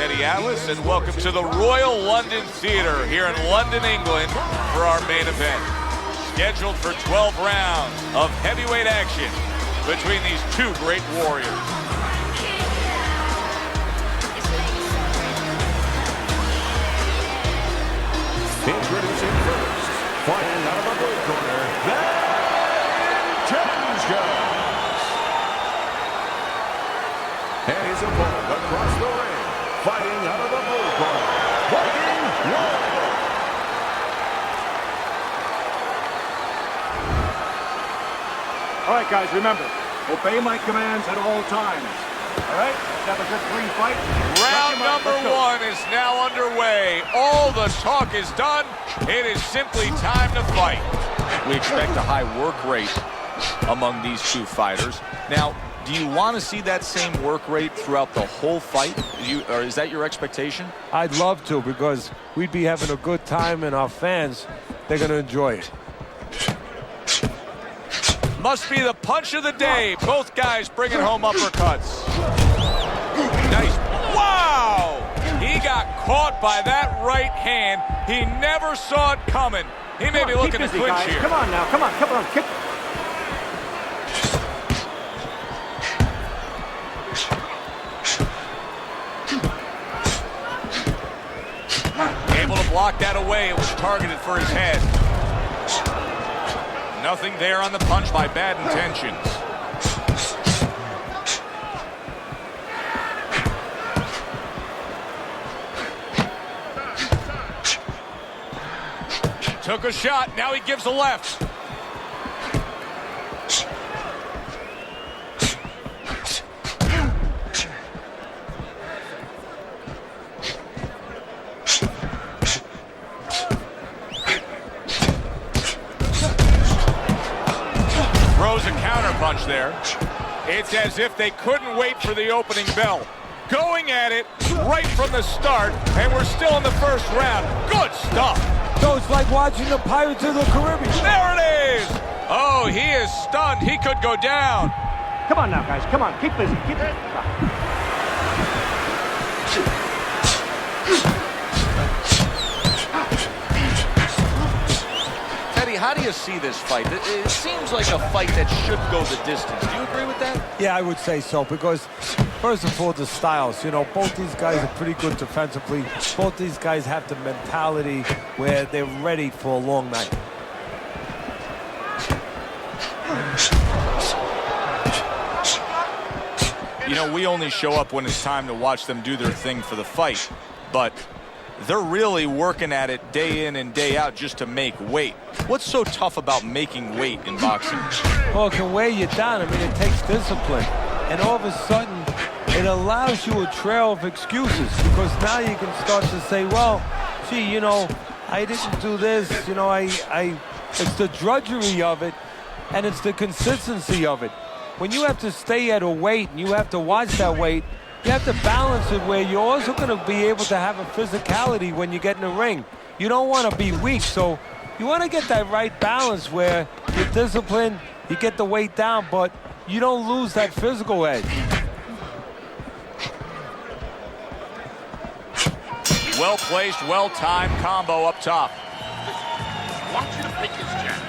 Teddy Atlas, and welcome to the Royal London Theatre here in London, England for our main event. Scheduled for 12 rounds of heavyweight action between these two great warriors. Introducing first, fighting out of the blue corner, and his opponent across the ring, fighting out of the blue corner, Viking Warrior. All right, guys, remember, obey my commands at all times. All right, let's have a good clean fight. Round number one is now underway. All the talk is done. It is simply time to fight. We expect a high work rate among these two fighters. Now, do you want to see that same work rate throughout the whole fight? Or is that your expectation? I'd love to, because we'd be having a good time, and our fans, they're going to enjoy it. Must be the punch of the day. Both guys bringing home uppercuts. Nice. Wow! He got caught by that right hand. He never saw it coming. He may be looking to clinch here. Come on now, come on, kick. Able to block that away. It was targeted for his head. Nothing there on the punch by bad intentions. Took a shot, now he gives a left. Throws a counter punch there. It's as if they couldn't wait for the opening bell. Going at it right from the start, and we're still in the first round. Good stuff. So it's like watching the Pirates of the Caribbean. There it is! Oh, he is stunned. He could go down. Come on now, guys, come on, keep busy, keep busy. Teddy, how do you see this fight? It seems like a fight that should go the distance. Do you agree with that? Yeah, I would say so, because first of all, the styles. You know, both these guys are pretty good defensively. Both these guys have the mentality where they're ready for a long night. You know, we only show up when it's time to watch them do their thing for the fight, but they're really working at it day in and day out just to make weight. What's so tough about making weight in boxing? Well, it can weigh you down. I mean, it takes discipline. And all of a sudden, it allows you a trail of excuses, because now you can start to say, well, gee, you know, I didn't do this. You know, it's the drudgery of it, and it's the consistency of it. When you have to stay at a weight and you have to watch that weight, you have to balance it where you're also going to be able to have a physicality when you get in the ring. You don't want to be weak, so you want to get that right balance where you're disciplined, you get the weight down, but you don't lose that physical edge. Well-placed, well-timed combo up top. Wants you to pick his jab.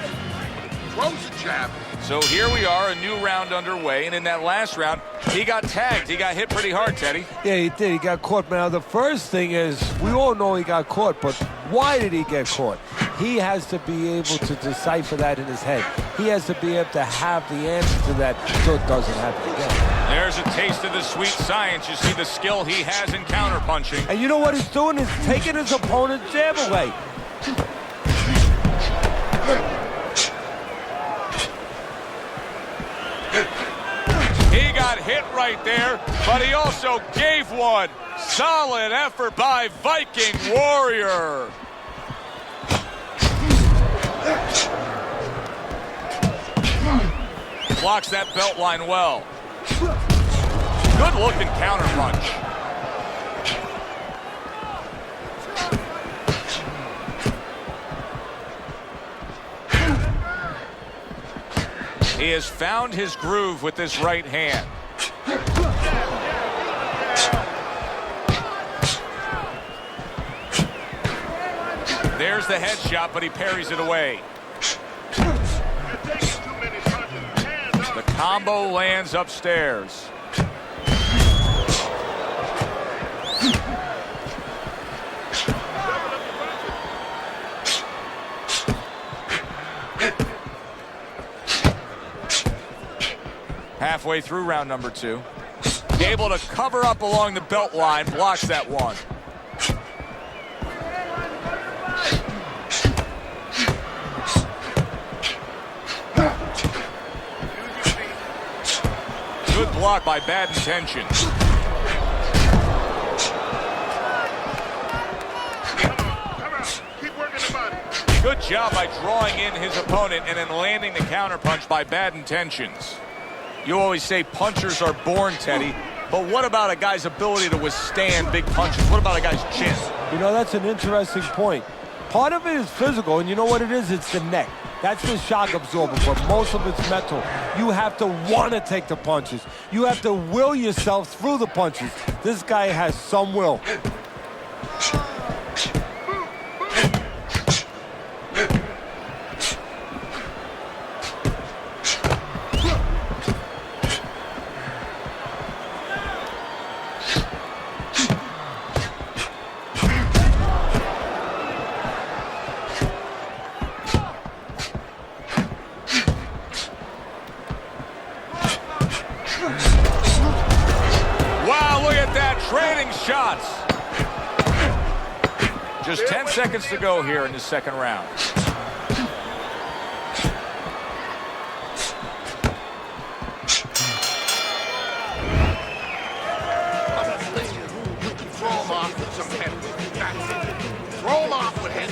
Throws a jab. So here we are, a new round underway, and in that last round, he got tagged. He got hit pretty hard, Teddy. Yeah, he did. He got caught. Now, the first thing is, we all know he got caught, but why did he get caught? He has to be able to decipher that in his head. He has to be able to have the answer to that so it doesn't happen again. There's a taste of the sweet science. You see the skill he has in counterpunching. And you know what he's doing? He's taking his opponent's jab away. He got hit right there, but he also gave one. Solid effort by Viking Warrior. Blocks that belt line well. Good looking counter punch. He has found his groove with this right hand. There's the headshot, but he parries it away. The combo lands upstairs. Halfway through round number 2. Able to cover up along the belt line, blocks that one. Good block by Bad Intentions. Good job by drawing in his opponent and then landing the counterpunch by Bad Intentions. You always say punchers are born, Teddy, but what about a guy's ability to withstand big punches? What about a guy's chin? You know, that's an interesting point. Part of it is physical, and you know what it is? It's the neck. That's the shock absorber, but most of it's mental. You have to want to take the punches. You have to will yourself through the punches. This guy has some will. Wow, look at that, trading shots. Just 10 seconds to go here in the second round. Throw him off with some head. Throw him off with head.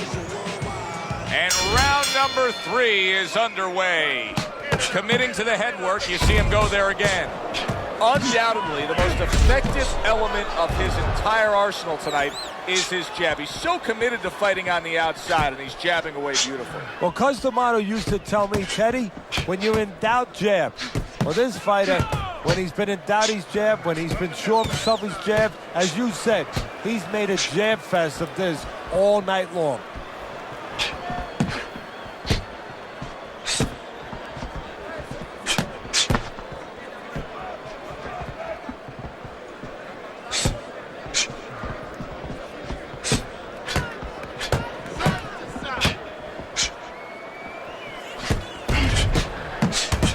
And round number 3 is underway. Committing to the head work, you see him go there again. Undoubtedly, the most effective element of his entire arsenal tonight is his jab. He's so committed to fighting on the outside, and he's jabbing away beautifully. Well, Cus D'Amato used to tell me, Teddy, when you're in doubt, jab. Well, this fighter, when he's been in doubt, he's jabbed. When he's been sure of himself, he's jabbed. As you said, he's made a jab fest of this all night long.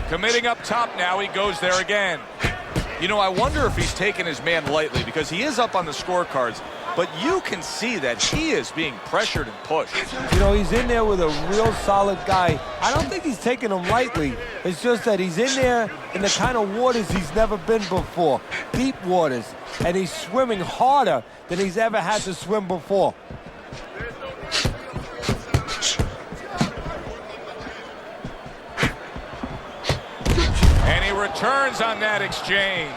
Committing up top now, he goes there again. You know, I wonder if he's taking his man lightly because he is up on the scorecards, but you can see that he is being pressured and pushed. You know, he's in there with a real solid guy. I don't think he's taking him lightly. It's just that he's in there in the kind of waters he's never been before, deep waters, and he's swimming harder than he's ever had to swim before. And he returns on that exchange.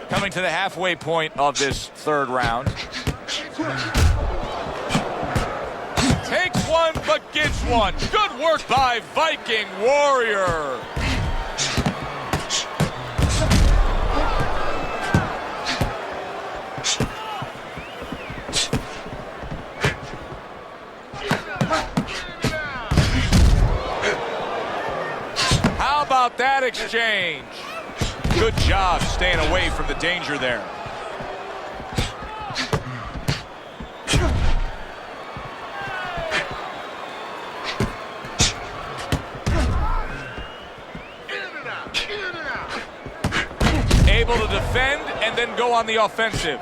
Coming to the halfway point of this third round. Takes one, but gets one. Good work by Viking Warrior. How about that exchange? Good job staying away from the danger there. Able to defend and then go on the offensive.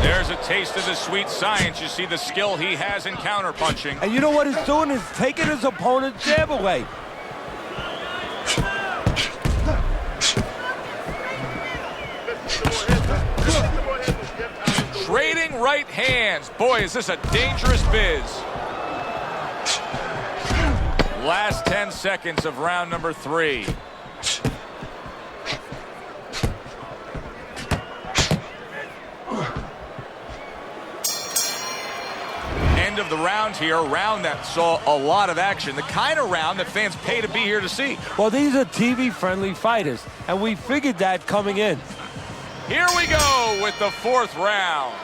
There's a taste of the sweet science. You see the skill he has in counterpunching. And you know what he's doing is taking his opponent's jab away. Trading right hands. Boy, is this a dangerous biz. Last 10 seconds of round number 3. round here, a round that saw a lot of action, the kind of round that fans pay to be here to see. Well, these are TV-friendly fighters, and we figured that coming in. Here we go with the fourth round.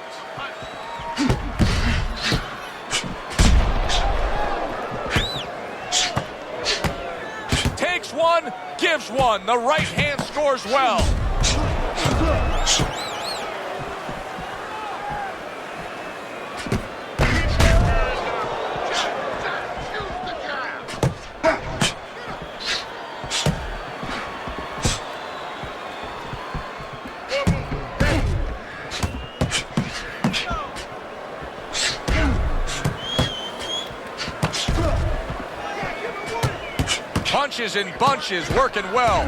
Takes one, gives one. The right hand scores well. Punches and bunches, working well.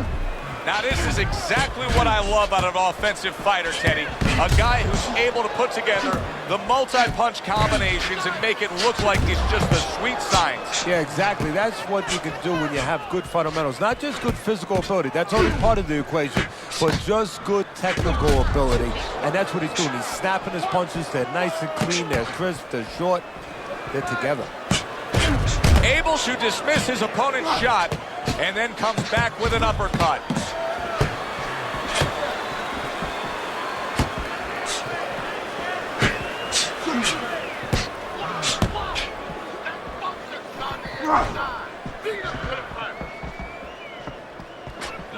Now this is exactly what I love out of an offensive fighter, Teddy. A guy who's able to put together the multi-punch combinations and make it look like it's just the sweet science. Yeah, exactly. That's what you can do when you have good fundamentals. Not just good physical ability. That's only part of the equation, but just good technical ability. And that's what he's doing. He's snapping his punches. They're nice and clean. They're crisp. They're short. They're together. Able to dismiss his opponent's shot and then comes back with an uppercut.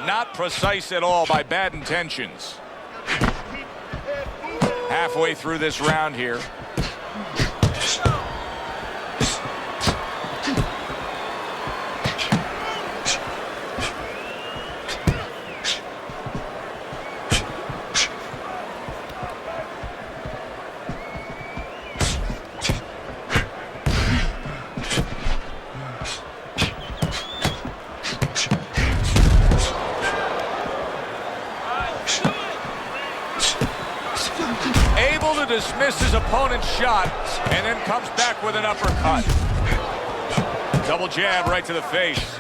Not precise at all by bad intentions. Halfway through this round here. Dismiss his opponent's shot and then comes back with an uppercut. Double jab right to the face.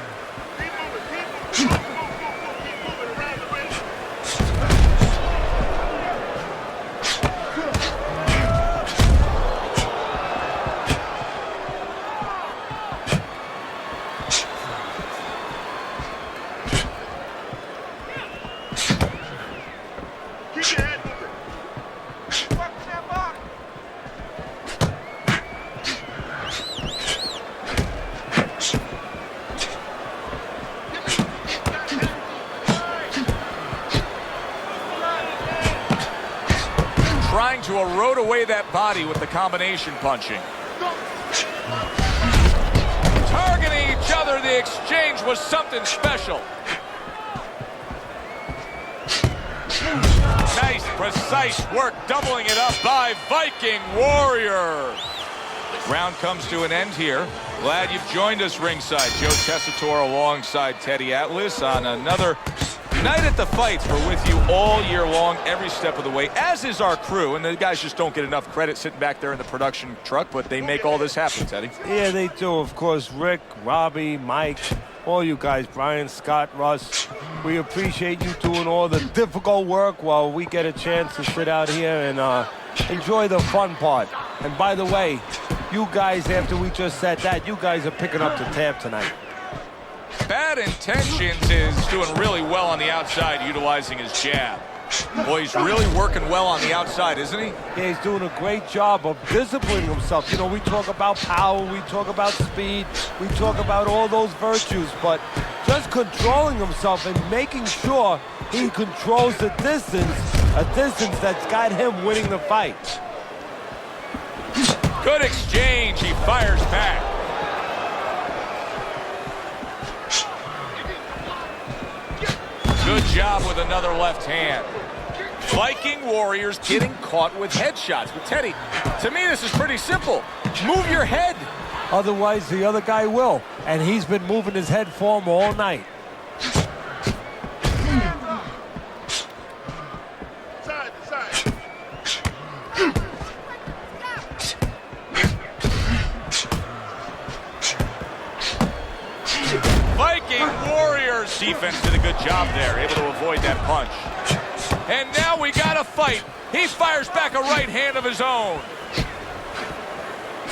Trying to erode away that body with the combination punching. Targeting each other, the exchange was something special. Nice, precise work, doubling it up by Viking Warrior. Round comes to an end here. Glad you've joined us ringside. Joe Tessitore alongside Teddy Atlas on another night at the fights. We're with you all year long, every step of the way, as is our crew. And the guys just don't get enough credit sitting back there in the production truck, but they make all this happen, Teddy. Yeah, they do. Of course, Rick, Robbie, Mike, all you guys, Brian, Scott, Russ. We appreciate you doing all the difficult work while we get a chance to sit out here and enjoy the fun part. And by the way, you guys, after we just said that, you guys are picking up the tab tonight. Bad Intentions is doing really well on the outside, utilizing his jab. Boy, he's really working well on the outside, isn't he? Yeah, he's doing a great job of disciplining himself. You know, we talk about power, we talk about speed, we talk about all those virtues, but just controlling himself and making sure he controls the distance, a distance that's got him winning the fight. Good exchange, he fires back. Good job with another left hand. Viking Warriors getting caught with headshots. But Teddy, to me this is pretty simple. Move your head. Otherwise, the other guy will. And he's been moving his head for him all night. Side to side. Viking Warriors defense did a good job there, able to avoid that punch. And now we got a fight. He fires back a right hand of his own.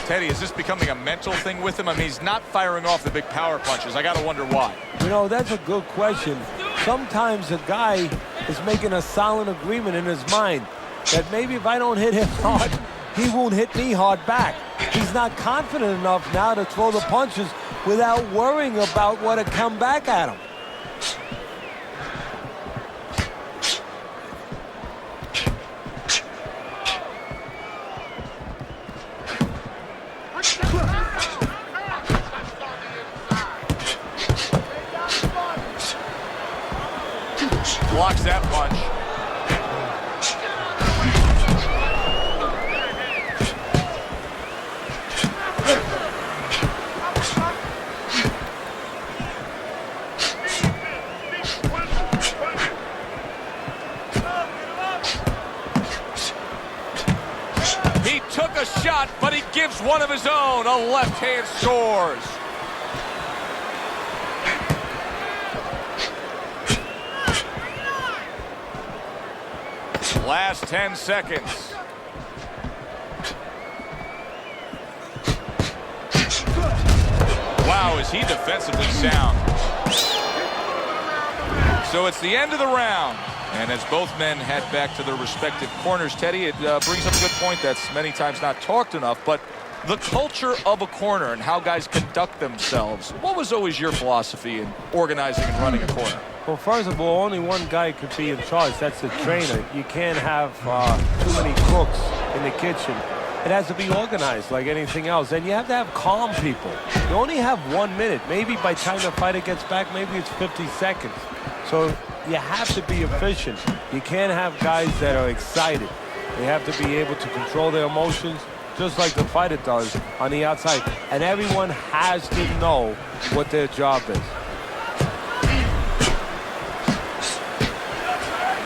Teddy, is this becoming a mental thing with him? I mean, he's not firing off the big power punches. I got to wonder why. You know, that's a good question. Sometimes a guy is making a silent agreement in his mind that maybe if I don't hit him hard, he won't hit me hard back. He's not confident enough now to throw the punches without worrying about what to come back at him. Blocks that punch. He took a shot, but he gives one of his own. A left hand scores. Last 10 seconds. Wow, is he defensively sound. So it's the end of the round. And as both men head back to their respective corners, Teddy, it brings up a good point that's many times not talked enough, but the culture of a corner and how guys conduct themselves. What was always your philosophy in organizing and running a corner? Well, first of all, only one guy could be in charge. That's the trainer. You can't have too many cooks in the kitchen. It has to be organized like anything else. And you have to have calm people. You only have 1 minute. Maybe by the time the fighter gets back, maybe it's 50 seconds. So you have to be efficient. You can't have guys that are excited. They have to be able to control their emotions just like the fighter does on the outside. And everyone has to know what their job is.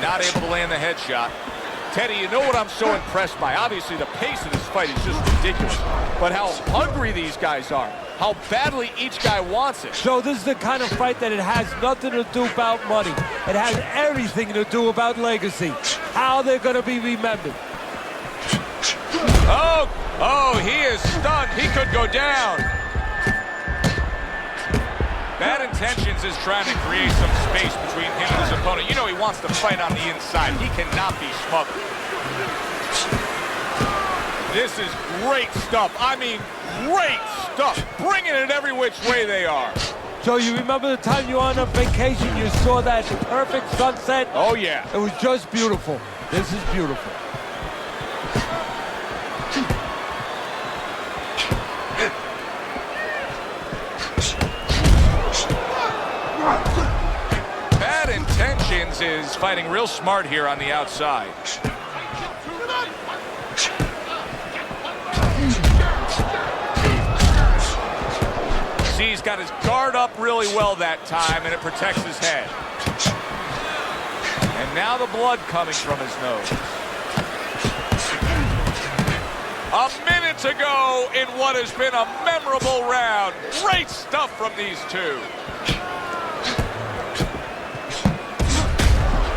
Not able to land the headshot. Teddy, you know what I'm so impressed by? Obviously, the pace of this fight is just ridiculous. But how hungry these guys are. How badly each guy wants it. So this is the kind of fight that it has nothing to do about money. It has everything to do about legacy. How they're going to be remembered. Oh, he is stunned. He could go down. Bad Intentions is trying to create some space between him and his opponent. You know he wants to fight on the inside. He cannot be smothered. This is great stuff. I mean, great stuff. Bringing it every which way they are. So you remember the time you were on a vacation, you saw that perfect sunset? Oh, yeah. It was just beautiful. This is beautiful. Bad Intentions is fighting real smart here on the outside. See, he's got his guard up really well that time, and it protects his head. And now the blood coming from his nose. A minute to go in what has been a memorable round. Great stuff from these two.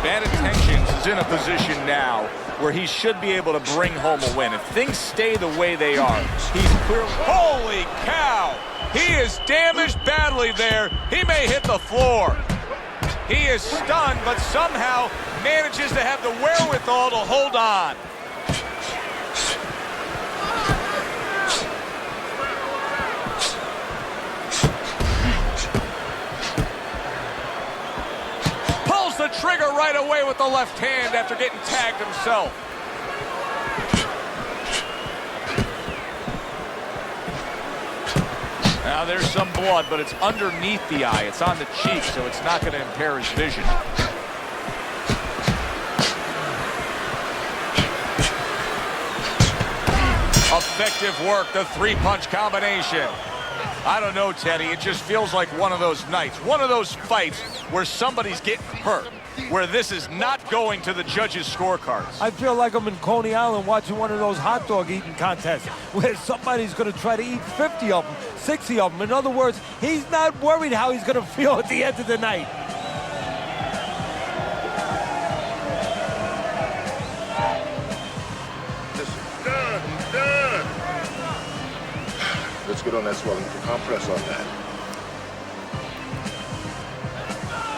Bad Intentions is in a position now where he should be able to bring home a win. If things stay the way they are, he's clearly... Holy cow! He is damaged badly there. He may hit the floor. He is stunned, but somehow manages to have the wherewithal to hold on. The trigger right away with the left hand after getting tagged himself. Now there's some blood, but it's underneath the eye. It's on the cheek, so it's not going to impair his vision. Effective work, the three-punch combination. I don't know, Teddy. It just feels like one of those nights, one of those fights where somebody's getting hurt, where this is not going to the judges' scorecards. I feel like I'm in Coney Island watching one of those hot dog eating contests where somebody's going to try to eat 50 of them, 60 of them. In other words, he's not worried how he's going to feel at the end of the night. on that swelling. You can compress on that.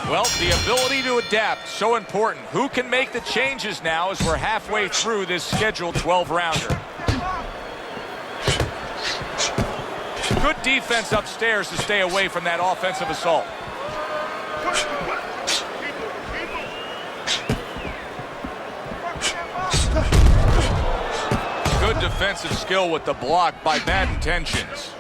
Well, the ability to adapt, so important. Who can make the changes now as we're halfway through this scheduled 12-rounder? Good defense upstairs to stay away from that offensive assault. Good defensive skill with the block by Bad Intentions.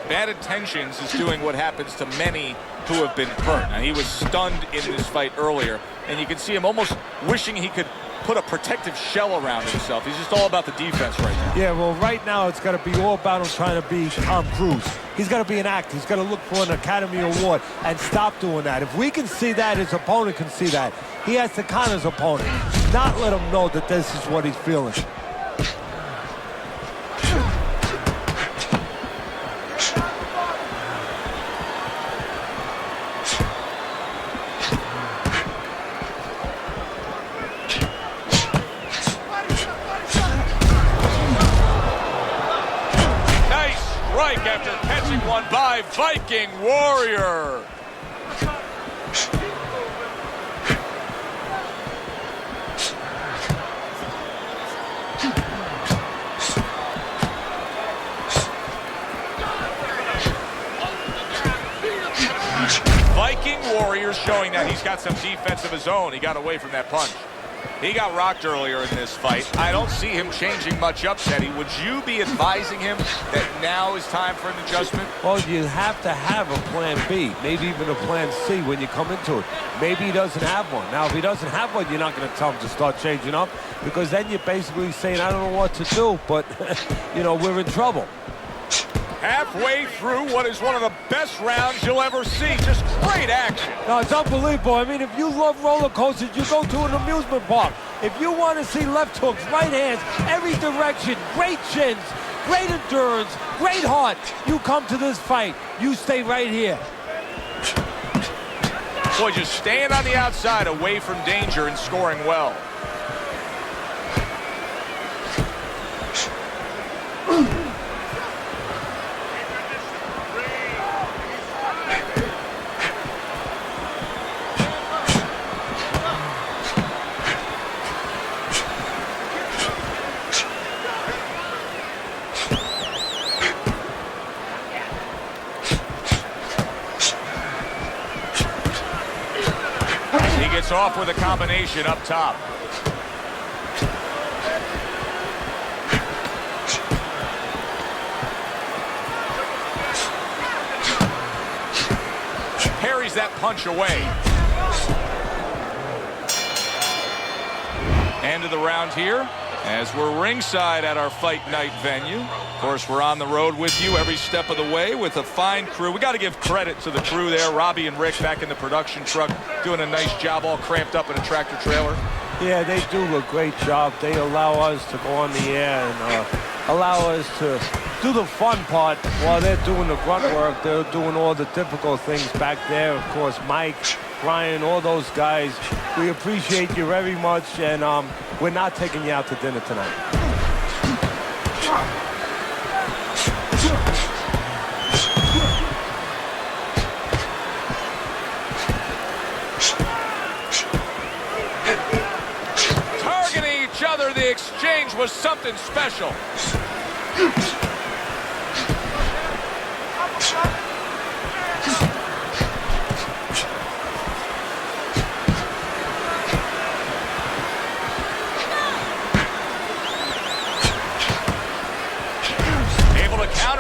Bad Intentions is doing what happens to many who have been hurt. Now, he was stunned in this fight earlier, and you can see him almost wishing he could put a protective shell around himself. He's just all about the defense right now. Yeah, well, right now it's got to be all about him trying to be Tom Cruise. He's got to be an actor. He's got to look for an Academy Award and stop doing that. If we can see that, his opponent can see that. He has to con his opponent, not let him know that this is what he's feeling. After catching one by Viking Warrior. Viking Warrior showing that he's got some defense of his own. He got away from that punch. He got rocked earlier in this fight. I don't see him changing much up, Teddy. Would you be advising him that now is time for an adjustment? Well, you have to have a plan B, maybe even a plan C when you come into it. Maybe he doesn't have one. Now, if he doesn't have one, you're not going to tell him to start changing up, because then you're basically saying, I don't know what to do, but, you know, we're in trouble. Halfway through what is one of the best rounds you'll ever see. Just great action. No, it's unbelievable. I mean, if you love roller coasters, you go to an amusement park. If you want to see left hooks, right hands, every direction, great chins, great endurance, great heart, you come to this fight. You stay right here. Boy, just staying on the outside, away from danger and scoring well. Gets off with a combination up top. Parries that punch away. End of the round here as we're ringside at our fight night venue. Of course, we're on the road with you every step of the way with a fine crew. We got to give credit to the crew there. Robbie and Rick back in the production truck doing a nice job, all cramped up in a tractor trailer. Yeah, they do a great job. They allow us to go on the air and allow us to do the fun part while they're doing the grunt work. They're doing all the difficult things back there. Of course, Mike, Brian, all those guys. We appreciate you very much, and we're not taking you out to dinner tonight. Targeting each other, the exchange was something special.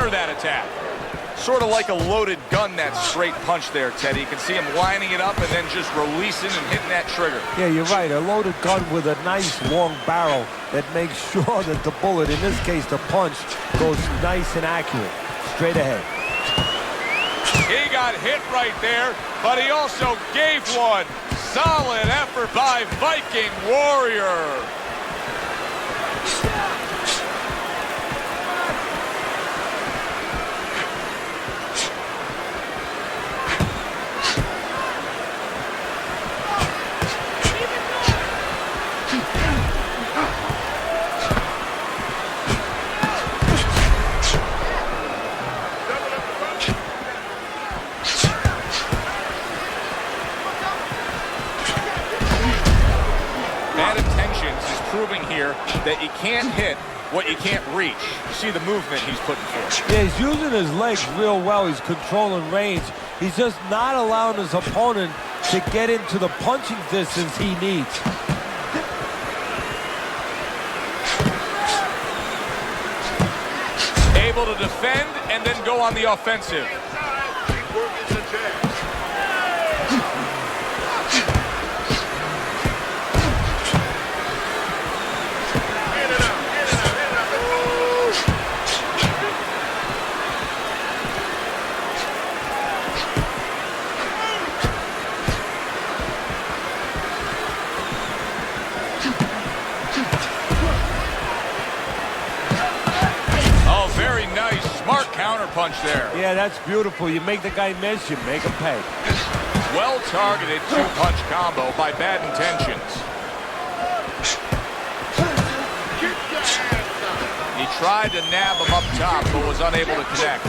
That attack. Sort of like a loaded gun, that straight punch there, Teddy. You can see him lining it up and then just releasing and hitting that trigger. Yeah, you're right. A loaded gun with a nice long barrel that makes sure that the bullet, in this case the punch, goes nice and accurate. Straight ahead. He got hit right there, but he also gave one. Solid effort by Viking Warrior. Intentions is proving here that you can't hit what you can't reach. You see the movement he's putting forth. Yeah, he's using his legs real well. He's controlling range. He's just not allowing his opponent to get into the punching distance he needs. Able to defend and then go on the offensive. Keep working the jab. Smart counter punch there. Yeah, that's beautiful. You make the guy miss, you make him pay. Well-targeted two-punch combo by Bad Intentions. He tried to nab him up top, but was unable to connect.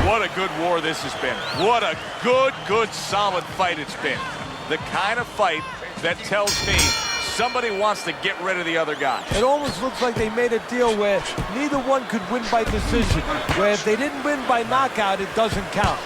What a good war this has been. What a good, solid fight it's been. The kind of fight that tells me somebody wants to get rid of the other guy. It almost looks like they made a deal where neither one could win by decision. Where if they didn't win by knockout, it doesn't count.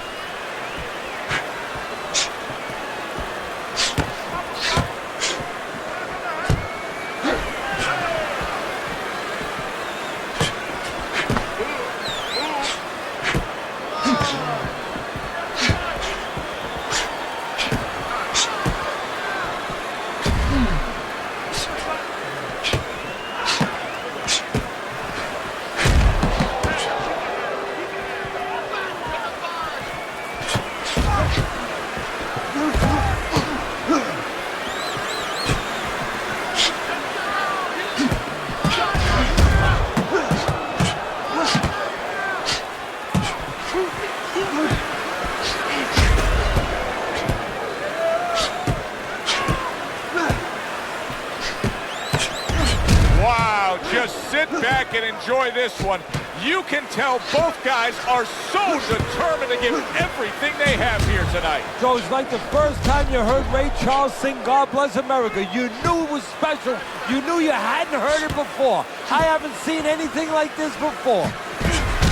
Just sit back and enjoy this one. You can tell both guys are so determined to give everything they have here tonight. Joe, it's like the first time you heard Ray Charles sing God Bless America. You knew it was special. You knew you hadn't heard it before. I haven't seen anything like this before.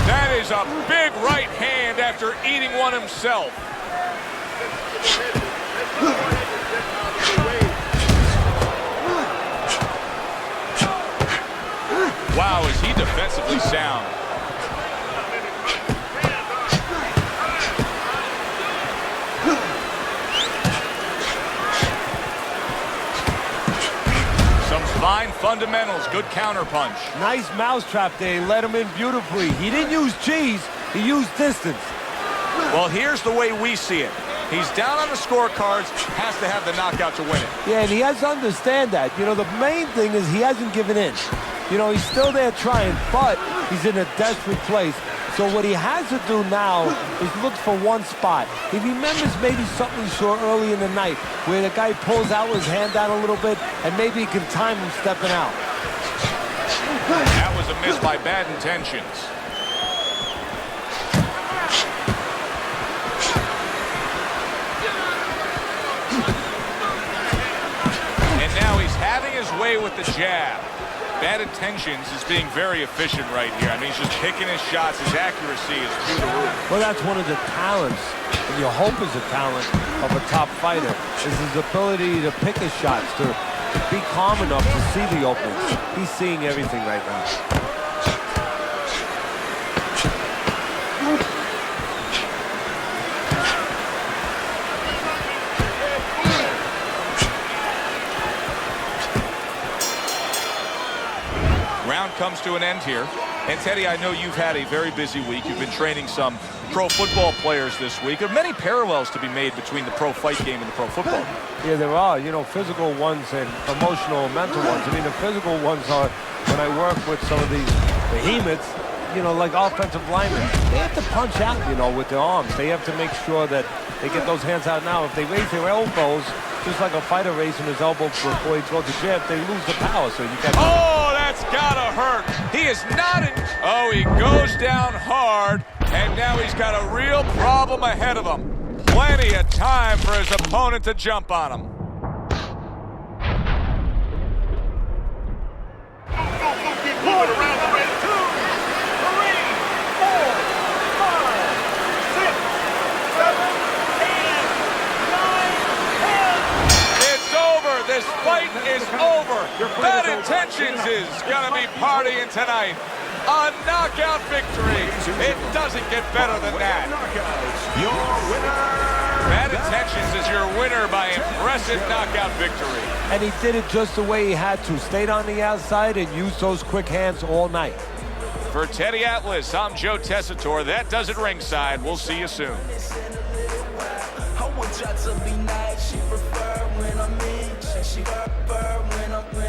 That is a big right hand after eating one himself. Wow, is he defensively sound. Some fine fundamentals, good counter punch. Nice mousetrap there. He let him in beautifully. He didn't use cheese, he used distance. Well, here's the way we see it. He's down on the scorecards, has to have the knockout to win it. Yeah, and he has to understand that. You know, the main thing is he hasn't given in. You know, he's still there trying, but he's in a desperate place. So what he has to do now is look for one spot. He remembers maybe something he saw early in the night where the guy pulls out his hand down a little bit, and maybe he can time him stepping out. That was a miss by Bad Intentions. And now he's having his way with the jab. Bad Intentions is being very efficient right here. I mean, he's just picking his shots. His accuracy is through the roof. Well, that's one of the talents, and you hope is a talent of a top fighter, is his ability to pick his shots, to be calm enough to see the openings. He's seeing everything right now. Round comes to an end here. And Teddy, I know you've had a very busy week. You've been training some pro football players this week. There are many parallels to be made between the pro fight game and the pro football game. Yeah, there are, you know, physical ones and emotional and mental ones. I mean, the physical ones are when I work with some of these behemoths, you know, like offensive linemen. They have to punch out, you know, with their arms. They have to make sure that they get those hands out now. If they raise their elbows, just like a fighter raising his elbow before he throws the jab, they lose the power. So you got. Oh, that's gotta hurt. He is not in. Oh, he goes down hard, and now he's got a real problem ahead of him. Plenty of time for his opponent to jump on him. move it around the ring. 2, 3, 4, 5, 6, 7, 8, 9, 10. It's over. This fight is over. Bad Intentions is going to be partying tonight. A knockout victory. It doesn't get better than that. Knockouts. Your winner. Bad Intentions is your winner by impressive knockout victory. And he did it just the way he had to. Stayed on the outside and used those quick hands all night. For Teddy Atlas, I'm Joe Tessitore. That does it ringside. We'll see you soon. I would try to be nice, she prefer when I'm in, she prefer when I'm